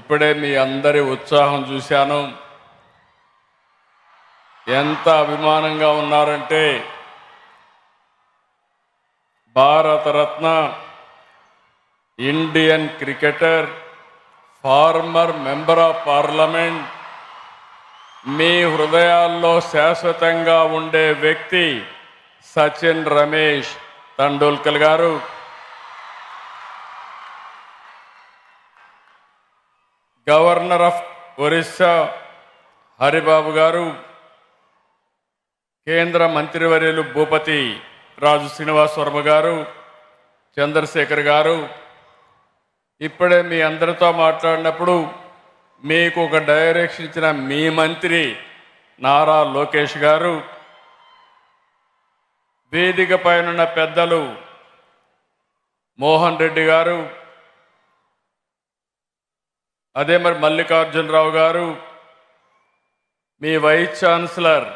ఇప్పుడే మీ అందరి ఉత్సాహం చూశాను. ఎంత అభిమానంగా ఉన్నారంటే Bharat Ratna, Indian cricketer, former member of parliament, మీ హృదయాల్లో శాశ్వతంగా ఉండే వ్యక్తి సచిన్ రమేష్ టెండూల్కర్ గారు, గవర్నర్ ఆఫ్ ఒరిస్సా హరిబాబు గారు, కేంద్ర మంత్రివర్యులు భూపతి రాజు శ్రీనివాస్ వర్మ గారు, చంద్రశేఖర్ గారు, ఇప్పుడే మీ అందరితో మాట్లాడినప్పుడు మీకు ఒక డైరెక్షన్ ఇచ్చిన మీ మంత్రి నారా లోకేష్ గారు, వేదిక పైనున్న పెద్దలు మోహన్ రెడ్డి గారు, అదే మరి మల్లికార్జునరావు గారు, మీ వైస్ ఛాన్సలర్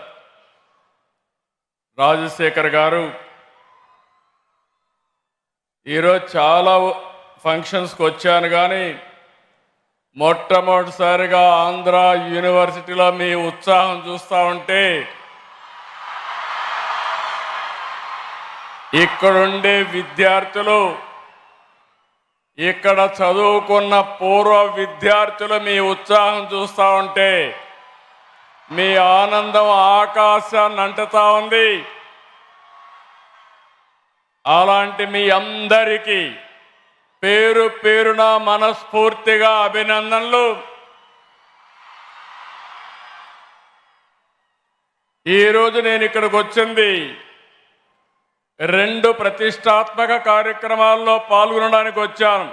రాజశేఖర్ గారు, ఈరోజు చాలా ఫంక్షన్స్కి వచ్చాను కానీ మొట్టమొదటిసారిగా ఆంధ్ర యూనివర్సిటీలో మీ ఉత్సాహం చూస్తూ ఉంటే ఇక్కడుండే విద్యార్థులు, ఇక్కడ చదువుకున్న పూర్వ విద్యార్థులు మీ ఉత్సాహం చూస్తూ ఉంటే మీ ఆనందం ఆకాశాన్ని అంటుతా ఉంది. అలాంటి మీ అందరికీ పేరు పేరున మనస్ఫూర్తిగా అభినందనలు. ఈరోజు నేను ఇక్కడికి వచ్చింది 2 ప్రతిష్టాత్మక కార్యక్రమాల్లో పాల్గొనడానికి వచ్చాను.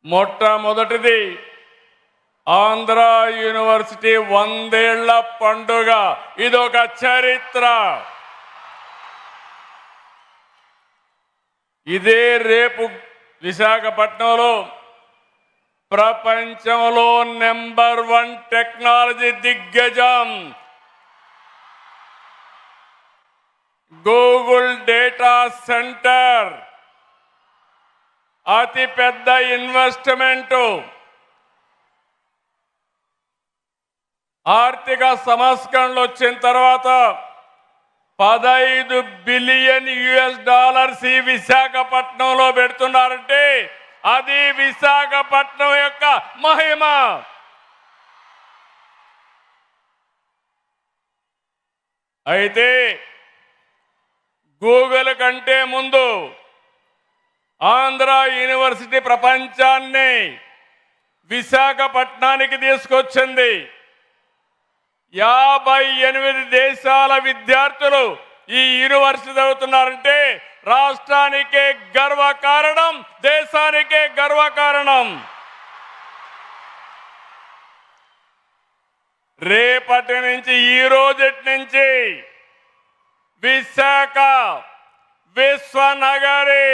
మొట్టమొదటిది ఆంధ్ర యూనివర్సిటీ 100 ఏళ్ల పండుగ. ఇదొక చరిత్ర. ఇదే రేపు విశాఖపట్నంలో ప్రపంచంలో నెంబర్ 1 టెక్నాలజీ దిగ్గజం గూగుల్ డేటా సెంటర్, అతి పెద్ద ఇన్వెస్ట్మెంట్, ఆర్థిక సంస్కరణలు వచ్చిన తర్వాత $15 బిలియన్ ఈ విశాఖపట్నంలో పెడుతున్నారంటే అది విశాఖపట్నం యొక్క మహిమ. అయితే గూగుల్ కంటే ముందు ఆంధ్ర యూనివర్సిటీ ప్రపంచాన్ని విశాఖపట్నానికి తీసుకొచ్చింది. 58 దేశాల విద్యార్థులు ఈ యూనివర్సిటీ చదువుతున్నారంటే రాష్ట్రానికే గర్వకారణం, దేశానికే గర్వకారణం. రేపటి నుంచి, ఈ రోజటి నుంచి విశాఖ విశ్వనగరి,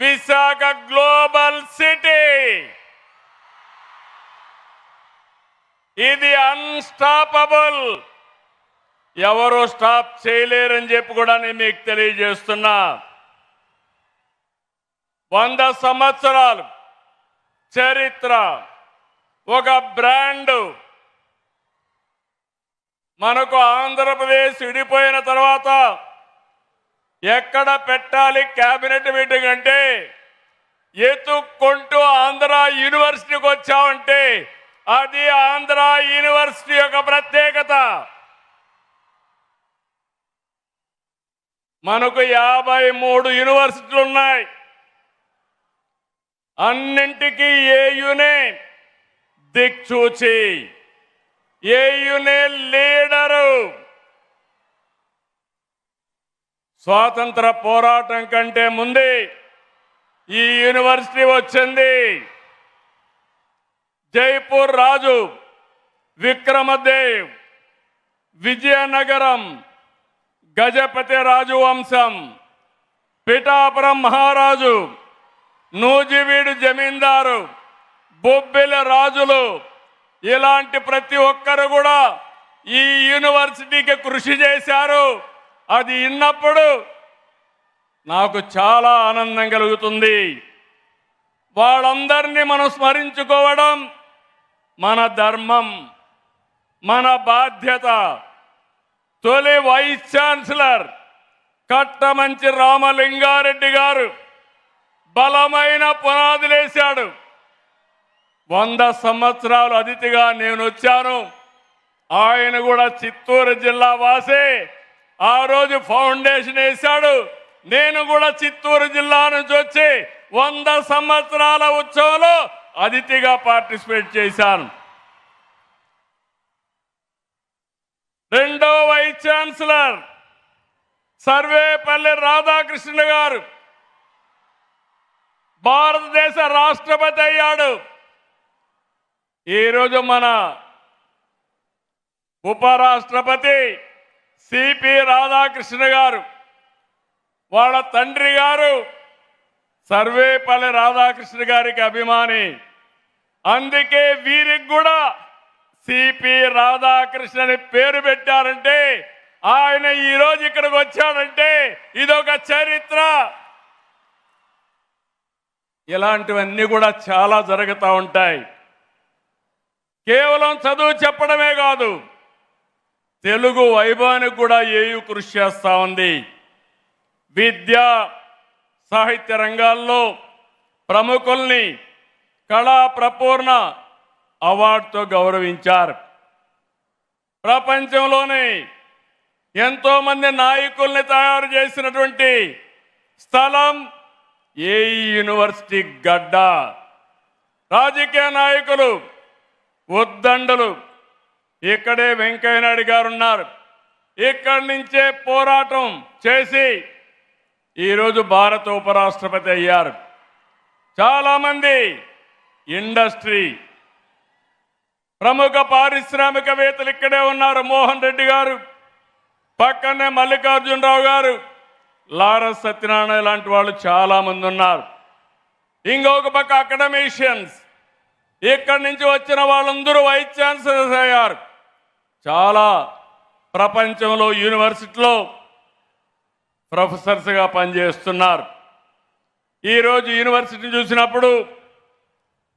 విశాఖ గ్లోబల్ సిటీ, ఇది అన్స్టాపబుల్. ఎవరు స్టాప్ చేయలేరని చెప్పి కూడా నేను మీకు తెలియజేస్తున్నా. 100 సంవత్సరాలు చరిత్ర, ఒక బ్రాండ్. మనకు ఆంధ్రప్రదేశ్ విడిపోయిన తర్వాత ఎక్కడ పెట్టాలి కేబినెట్ మీటింగ్ అంటే ఎత్తుక్కుంటూ ఆంధ్ర యూనివర్సిటీకి వచ్చామంటే అది ఆంధ్ర యూనివర్సిటీ యొక్క ప్రత్యేకత. మనకు 53 యూనివర్సిటీలు ఉన్నాయి. అన్నింటికీ ఏయునే దిక్చూచి, ఏయునే లీడరు. స్వాతంత్ర పోరాటం కంటే ముందే ఈ యూనివర్సిటీ వచ్చింది. జైపూర్ రాజు విక్రమదేవ్, విజయనగరం గజపతి రాజు వంశం, పిఠాపురం మహారాజు, నూజివీడు జమీందారు, బొబ్బిలి రాజులు, ఇలాంటి ప్రతి ఒక్కరు కూడా ఈ యూనివర్సిటీకి కృషి చేశారు. అది విన్నప్పుడు నాకు చాలా ఆనందం కలుగుతుంది. వాళ్ళందరినీ మనం స్మరించుకోవడం మన ధర్మం, మన బాధ్యత. తొలి వైస్ ఛాన్సలర్ కట్టమంచి రామలింగారెడ్డి గారు బలమైన పునాదులేశాడు. 100 సంవత్సరాలు అతిథిగా నేను వచ్చాను. ఆయన కూడా చిత్తూరు జిల్లా వాసే. ఆ రోజు ఫౌండేషన్ వేశాడు. నేను కూడా చిత్తూరు జిల్లా నుంచి వచ్చి 100 సంవత్సరాల ఉత్సవంలో అతిథిగా పార్టిసిపేట్ చేశాను. రెండో వైస్ ఛాన్సలర్ సర్వేపల్లి రాధాకృష్ణ గారు భారతదేశ రాష్ట్రపతి అయ్యాడు. ఈరోజు మన ఉపరాష్ట్రపతి సిపి రాధాకృష్ణ గారు, వాళ్ళ తండ్రి గారు సర్వేపల్లి రాధాకృష్ణ గారికి అభిమాని. అందుకే వీరికి కూడా సిపి రాధాకృష్ణ అని పేరు పెట్టారంటే, ఆయన ఈరోజు ఇక్కడికి వచ్చాడంటే ఇదొక చరిత్ర. ఇలాంటివన్నీ కూడా చాలా జరుగుతూ ఉంటాయి. కేవలం చదువు చెప్పడమే కాదు, తెలుగు వైభవానికి కూడా ఏయు కృషి చేస్తూ ఉంది. విద్య సాహిత్య రంగాల్లో ప్రముఖుల్ని కళా ప్రపూర్ణ అవార్డుతో గౌరవించారు. ప్రపంచంలోనే ఎంతో మంది నాయకుల్ని తయారు చేసినటువంటి స్థలం ఏఈ యూనివర్సిటీ గడ్డ. రాజకీయ నాయకులు ఉద్దండులు ఇక్కడే వెంకయ్య నాయుడు గారు ఉన్నారు. ఇక్కడి నుంచే పోరాటం చేసి ఈరోజు భారత ఉపరాష్ట్రపతి అయ్యారు. చాలామంది ఇండస్ట్రీ ప్రముఖ పారిశ్రామికవేత్తలు ఇక్కడే ఉన్నారు. మోహన్ రెడ్డి గారు, పక్కనే మల్లికార్జునరావు గారు, లారస్ సత్యనారాయణ లాంటి వాళ్ళు చాలా మంది ఉన్నారు. ఇంకొక పక్క అకాడమిషియన్స్, ఇక్కడి నుంచి వచ్చిన వాళ్ళందరూ వైస్ ఛాన్సలర్స్ అయ్యారు. చాలా ప్రపంచంలో యూనివర్సిటీలో ప్రొఫెసర్స్గా పనిచేస్తున్నారు. ఈరోజు యూనివర్సిటీ చూసినప్పుడు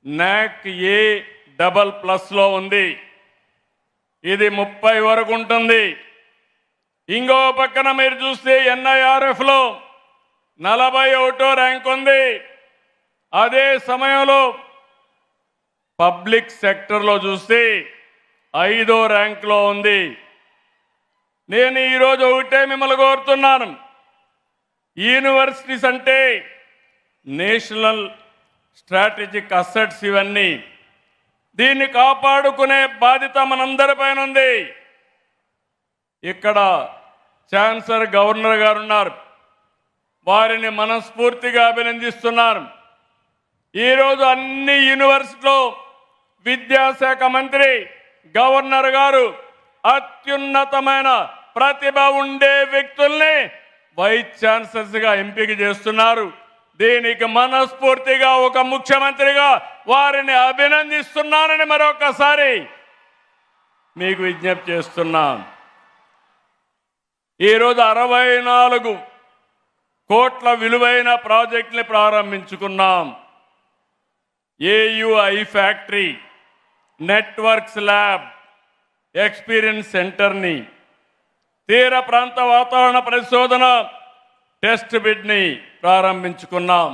NAC A++లో ఉంది. ఇది 30 వరకు ఉంటుంది. ఇంకో పక్కన మీరు చూస్తే NIRFలో 41వ ర్యాంక్ ఉంది. అదే సమయంలో పబ్లిక్ సెక్టర్లో చూస్తే 5వ ర్యాంక్లో ఉంది. నేను ఈరోజు ఒకటే మిమ్మల్ని కోరుతున్నాను, యూనివర్సిటీస్ అంటే నేషనల్ స్ట్రాటజిక్ అసెట్స్. ఇవన్నీ దీన్ని కాపాడుకునే బాధ్యత మనందరిపైన ఉంది. ఇక్కడ ఛాన్సలర్ గవర్నర్ గారు ఉన్నారు, వారిని మనస్ఫూర్తిగా అభినందిస్తున్నాను. ఈరోజు అన్ని యూనివర్సిటీలో విద్యాశాఖ మంత్రి గవర్నర్ గారు అత్యున్నతమైన ప్రతిభ ఉండే వ్యక్తుల్ని వైస్ ఛాన్సలర్స్గా ఎంపిక చేస్తున్నారు. దీనికి మనస్ఫూర్తిగా ఒక ముఖ్యమంత్రిగా వారిని అభినందిస్తున్నానని మరొకసారి మీకు విజ్ఞప్తి చేస్తున్నాను. ఈరోజు 64 కోట్ల విలువైన ప్రాజెక్టుని ప్రారంభించుకున్నాం. ఏయుఐ ఫ్యాక్టరీ, నెట్వర్క్స్ ల్యాబ్, ఎక్స్పీరియన్స్ సెంటర్ని, తీర ప్రాంత వాతావరణ పరిశోధన టెస్ట్ బిడ్ని ప్రారంభించుకున్నాం.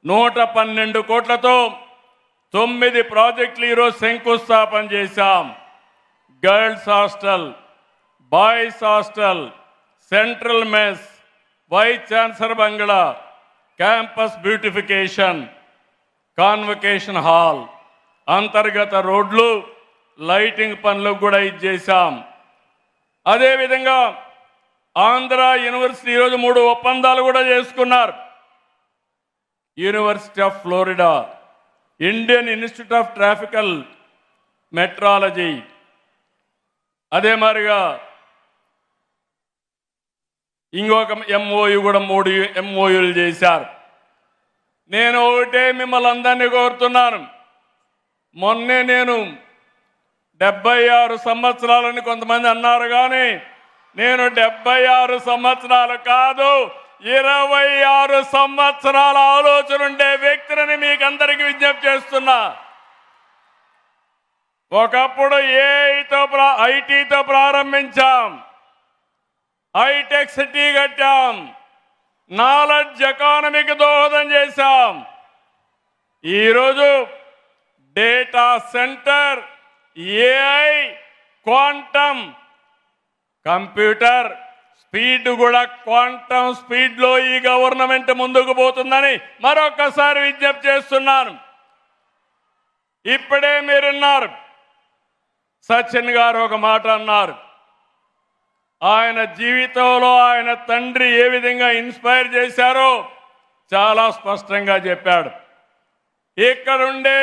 112 కోట్లతో 9 ప్రాజెక్టులు ఈరోజు శంకుస్థాపన చేశాం. Girls hostel, boys hostel, central mess, vice chancellor bungalow, campus beautification, convocation hall, అంతర్గత రోడ్లు, లైటింగ్ పనులకు కూడా ఇచ్చేసాం. అదేవిధంగా ఆంధ్ర యూనివర్సిటీ ఈరోజు 3 ఒప్పందాలు కూడా చేసుకున్నారు. University of Florida, Indian institute of tropical meteorology, అదే మాదిరిగా ఇంకొక MOU కూడా 3 MOUలు చేశారు. నేను ఒకటే మిమ్మల్ని అందరినీ కోరుతున్నాను, మొన్నే నేను 76 సంవత్సరాలని కొంతమంది అన్నారు, కానీ నేను 76 సంవత్సరాలు కాదు, 26 సంవత్సరాల ఆలోచన ఉండే వ్యక్తిని మీకు అందరికీ విజ్ఞప్తి చేస్తున్నా. ఒకప్పుడు ఐటీతో ప్రారంభించాం, హైటెక్ సిటీ కట్టాం, నాలెడ్జ్ ఎకానమీకి దోహదం చేశాం. ఈరోజు data centre, AI, quantum computer speed కూడా క్వాంటమ్ స్పీడ్లో ఈ గవర్నమెంట్ ముందుకు పోతుందని మరొకసారి విజ్ఞప్తి చేస్తున్నాను. ఇప్పుడే మీరున్నారు, సచిన్ గారు ఒక మాట అన్నారు. ఆయన జీవితంలో ఆయన తండ్రి ఏ విధంగా ఇన్స్పైర్ చేశారో చాలా స్పష్టంగా చెప్పాడు. ఇక్కడుండే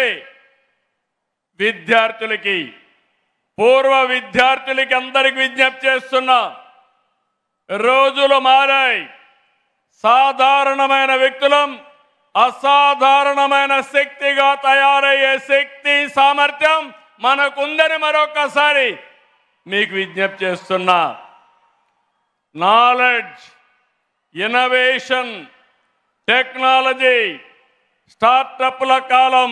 విద్యార్థులకి, పూర్వ విద్యార్థులకి అందరికి విజ్ఞప్తి చేస్తున్నా, రోజులు మారాయి. సాధారణమైన వ్యక్తులం అసాధారణమైన శక్తిగా తయారయ్యే శక్తి సామర్థ్యం మనకుందని మరొకసారి మీకు విజ్ఞప్తి చేస్తున్నా. నాలెడ్జ్, ఇన్నోవేషన్, టెక్నాలజీ, స్టార్టప్ల కాలం,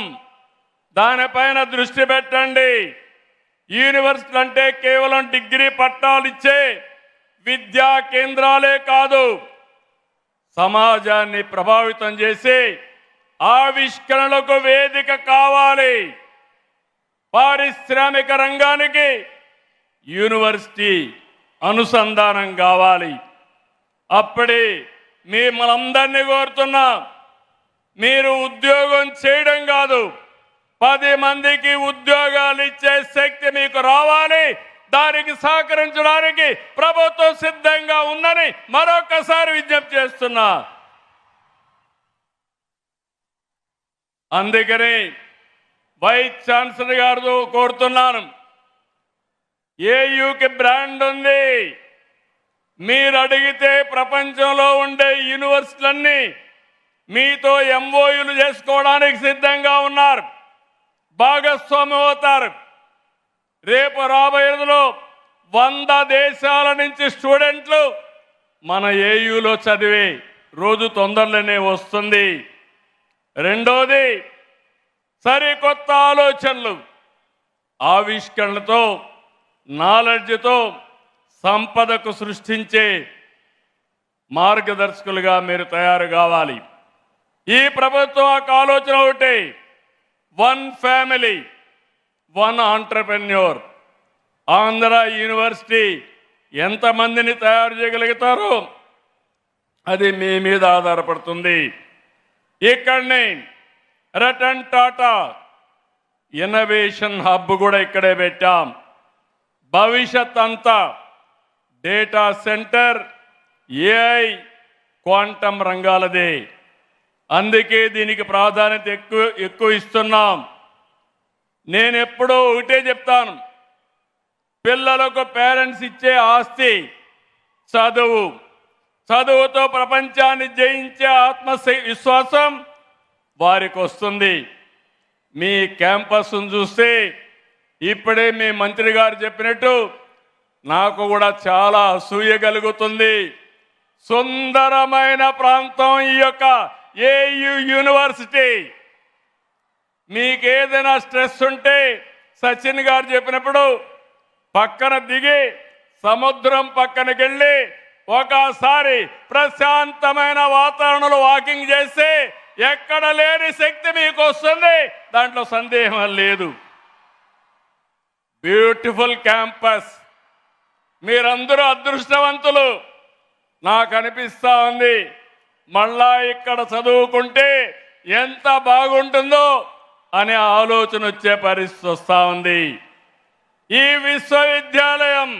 దానిపైన దృష్టి పెట్టండి. యూనివర్సిటీలు అంటే కేవలం డిగ్రీ పట్టాలు ఇచ్చే విద్యా కేంద్రాలే కాదు, సమాజాన్ని ప్రభావితం చేసి ఆవిష్కరణలకు వేదిక కావాలి. పారిశ్రామిక రంగానికి యూనివర్సిటీ అనుసంధానం కావాలి. అప్పుడే మిమ్మల్ని కోరుతున్నా, మీరు ఉద్యోగం చేయడం కాదు, 10 మందికి ఉద్యోగాలు ఇచ్చే శక్తి మీకు రావాలి. దానికి సహకరించడానికి ప్రభుత్వం సిద్ధంగా ఉందని మరొకసారి విజ్ఞప్తి చేస్తున్నా. అందుకని వైస్ ఛాన్సలర్ గారు కోరుతున్నాను, ఏయూకి బ్రాండ్ ఉంది. మీరు అడిగితే ప్రపంచంలో ఉండే యూనివర్సిటీలన్నీ మీతో ఎంఓయూలు చేసుకోవడానికి సిద్ధంగా ఉన్నారు, భాగస్వామ్యం అవుతారు. రేపు రాబోయేలో 100 దేశాల నుంచి స్టూడెంట్లు మన ఏయూలో చదివే రోజు తొందరలోనే వస్తుంది. రెండోది, సరికొత్త ఆలోచనలు, ఆవిష్కరణలతో, నాలెడ్జ్తో సంపదకు సృష్టించే మార్గదర్శకులుగా మీరు తయారు కావాలి. ఈ ప్రభుత్వం ఒక ఆలోచన ఒకటి, 1 ఫ్యామిలీ 1 ఆంటర్‌ప్రెన్యూర్. ఆంధ్ర యూనివర్సిటీ ఎంతమందిని తయారు చేయగలుగుతారో అది మీ మీద ఆధారపడుతుంది. ఇక్కడనే రతన్ టాటా ఇన్నోవేషన్ హబ్ కూడా ఇక్కడే పెట్టాం. భవిష్యత్ అంతా డేటా సెంటర్, ఏఐ, క్వాంటమ్ రంగాలదే. అందుకే దీనికి ప్రాధాన్యత ఎక్కువ ఇస్తున్నాం. నేను ఎప్పుడూ ఒకటే చెప్తాను, పిల్లలకు పేరెంట్స్ ఇచ్చే ఆస్తి చదువు. చదువుతో ప్రపంచాన్ని జయించే ఆత్మవిశ్వాసం వారికి వస్తుంది. మీ క్యాంపస్ను చూస్తే ఇప్పుడే మీ మంత్రి గారు చెప్పినట్టు నాకు కూడా చాలా అసూయ కలుగుతుంది. సుందరమైన ప్రాంతం ఈ యొక్క ఏయూ యూనివర్సిటీ. మీకేదైనా స్ట్రెస్ ఉంటే సచిన్ గారు చెప్పినప్పుడు పక్కన దిగి సముద్రం పక్కనకి వెళ్ళి ఒకసారి ప్రశాంతమైన వాతావరణంలో వాకింగ్ చేస్తే ఎక్కడ లేని శక్తి మీకు వస్తుంది, దాంట్లో సందేహం లేదు. బ్యూటిఫుల్ క్యాంపస్, మీరందరూ అదృష్టవంతులు. నాకు అనిపిస్తా ఉంది, మళ్ళా ఇక్కడ చదువుకుంటే ఎంత బాగుంటుందో అనే ఆలోచన వచ్చే పరిస్థితి వస్తూ ఉంది. ఈ విశ్వవిద్యాలయం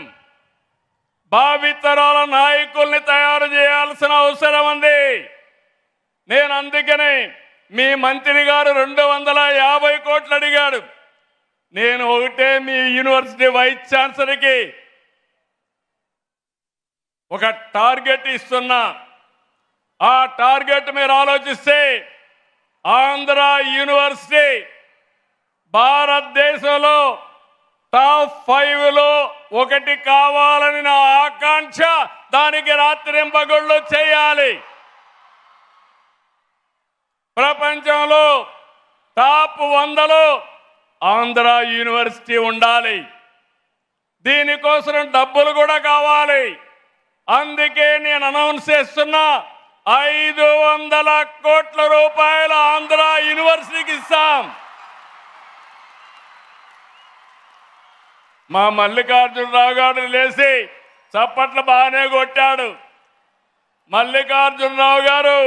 భావితరాల నాయకుల్ని తయారు చేయాల్సిన అవసరం ఉంది. నేను అందుకనే మీ మంత్రి గారు 250 కోట్లు అడిగాడు. నేను ఒకటే మీ యూనివర్సిటీ వైస్ ఛాన్సలర్కి ఒక టార్గెట్ ఇస్తున్నా. ఆ టార్గెట్ మీరు ఆలోచిస్తే ఆంధ్ర యూనివర్సిటీ భారతదేశంలో టాప్ 5లో ఒకటి కావాలని నా ఆకాంక్ష. దానికి రాత్రింబగళ్ళు చేయాలి. ప్రపంచంలో టాప్ 100లో ఆంధ్ర యూనివర్సిటీ ఉండాలి. దీనికోసం డబ్బులు కూడా కావాలి. అందుకే నేను అనౌన్స్ చేస్తున్నా 500 కోట్ల రూపాయలు ఆంధ్ర యూనివర్సిటీకి ఇస్తాం. మా మల్లికార్జునరావు గారు లేచి చప్పట్లు బాగానే కొట్టాడు. మల్లికార్జునరావు గారు,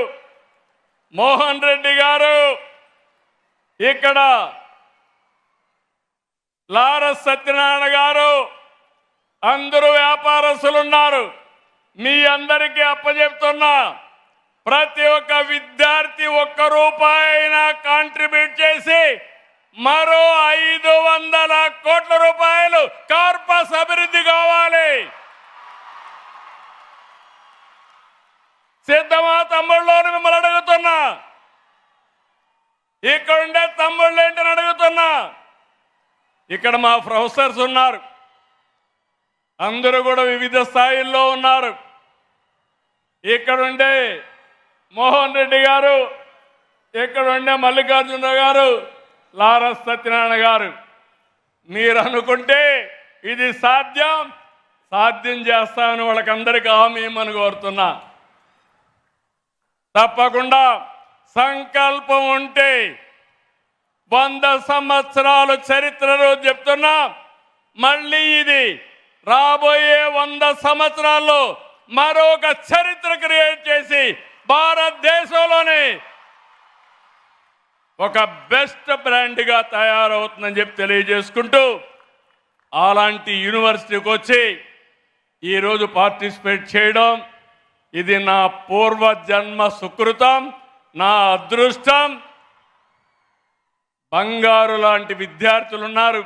మోహన్ రెడ్డి గారు, ఇక్కడ లారస్ సత్యనారాయణ గారు, అందరూ వ్యాపారస్తులు ఉన్నారు. మీ అందరికీ అప్పచెప్తున్నా, ప్రతి ఒక్క విద్యార్థి 1 రూపాయి అయినా కాంట్రిబ్యూట్ చేసి మరో 500 కోట్ల రూపాయలు కార్పస్ అభివృద్ధి కావాలి. సిద్ధమా తమ్ముళ్ళని మిమ్మల్ని అడుగుతున్నా. ఇక్కడుండే తమ్ముళ్ళు ఏంటని అడుగుతున్నా. ఇక్కడ మా ప్రొఫెసర్స్ ఉన్నారు, అందరూ కూడా వివిధ స్థాయిల్లో ఉన్నారు. ఇక్కడుండే మోహన్ రెడ్డి గారు, ఇక్కడుండే మల్లికార్జునరావు గారు, లారస్ సత్యనారాయణ గారు. మీరు అనుకుంటే ఇది సాధ్యం చేస్తామని వాళ్ళకందరికీ హామీ ఇమ్మని కోరుతున్నా. తప్పకుండా సంకల్పం ఉంటే 100 సంవత్సరాలు చరిత్రలో చెప్తున్నా. మళ్ళీ ఇది రాబోయే 100 సంవత్సరాల్లో మరొక చరిత్ర క్రియేట్ చేసి భారతదేశంలోనే ఒక బెస్ట్ బ్రాండ్గా తయారవుతుందని చెప్పి తెలియజేసుకుంటూ, అలాంటి యూనివర్సిటీకి వచ్చి ఈరోజు పార్టిసిపేట్ చేయడం ఇది నా పూర్వజన్మ సుకృతం, నా అదృష్టం. బంగారు లాంటి విద్యార్థులు ఉన్నారు,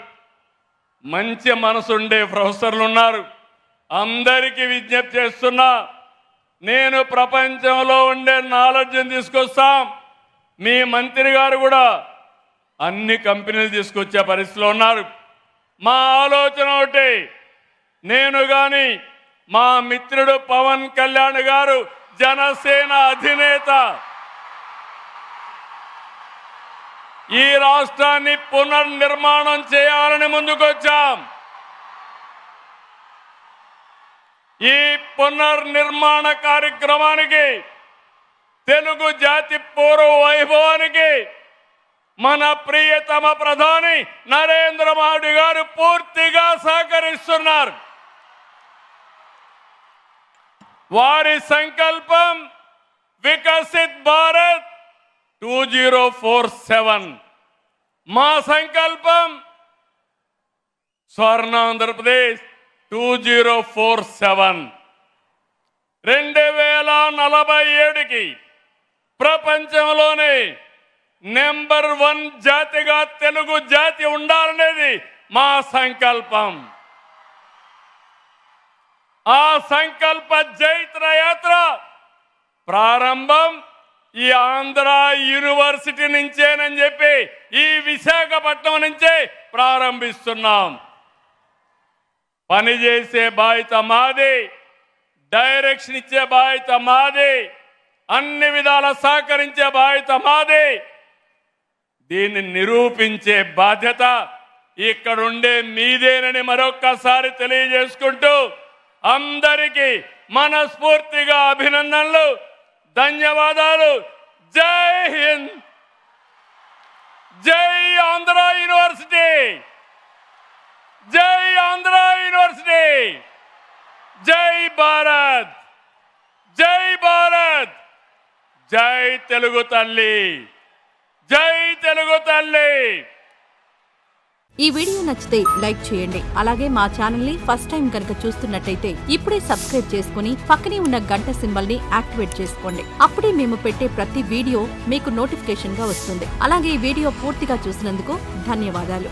మంచి మనసుండే ప్రొఫెసర్లు ఉన్నారు. అందరికీ విజ్ఞప్తి చేస్తున్నా, నేను ప్రపంచంలో ఉండే నాలెడ్జ్ని తీసుకొస్తాం. మీ మంత్రి గారు కూడా అన్ని కంపెనీలు తీసుకొచ్చే పరిస్థితిలో ఉన్నారు. మా ఆలోచన ఒకటి, నేను కానీ మా మిత్రుడు పవన్ కళ్యాణ్ గారు జనసేన అధినేత ఈ రాష్ట్రాన్ని పునర్నిర్మాణం చేయాలని ముందుకొచ్చాం. ఈ పునర్నిర్మాణ కార్యక్రమానికి, తెలుగు జాతి పూర్వ వైభవానికి మన ప్రియతమ ప్రధాని నరేంద్ర మోడీ గారు పూర్తిగా సహకరిస్తున్నారు. వారి సంకల్పం వికసిత్ భారత్ 2047. మా సంకల్పం స్వర్ణాంధ్రప్రదేశ్ 2047. 2047కి ప్రపంచంలోనే నెంబర్ 1 జాతిగా తెలుగు జాతి ఉండాలనేది మా సంకల్పం. ఆ సంకల్ప జైత్ర యాత్ర ప్రారంభం ఈ ఆంధ్ర యూనివర్సిటీ నుంచేనని చెప్పి ఈ విశాఖపట్నం నుంచే ప్రారంభిస్తున్నాం. పనిచేసే బాధ్యత మాది, డైరెక్షన్ ఇచ్చే బాధ్యత మాది, అన్ని విధాల సహకరించే బాధ్యత మాది. దీన్ని నిరూపించే బాధ్యత ఇక్కడుండే మీదేనని మరొక్కసారి తెలియజేసుకుంటూ, అందరికీ మనస్ఫూర్తిగా అభినందనలు, ధన్యవాదాలు. జై హింద్, జై ఆంధ్ర యూనివర్సిటీ, జై ఆంధ్ర యూనివర్సిటీ, జై భారత్, జై భారత్, జై తెలుగు తల్లి, జై తెలుగు తల్లి. ఈ వీడియో నచ్చితే లైక్ చేయండి. అలాగే మా ఛానల్ ని ఫస్ట్ టైం కనుక చూస్తున్నట్టయితే ఇప్పుడే సబ్స్క్రైబ్ చేసుకుని పక్కనే ఉన్న గంట సింబల్ ని యాక్టివేట్ చేసుకోండి. అప్పుడే మేము పెట్టే ప్రతి వీడియో మీకు నోటిఫికేషన్ గా వస్తుంది. అలాగే ఈ వీడియో పూర్తిగా చూసినందుకు ధన్యవాదాలు.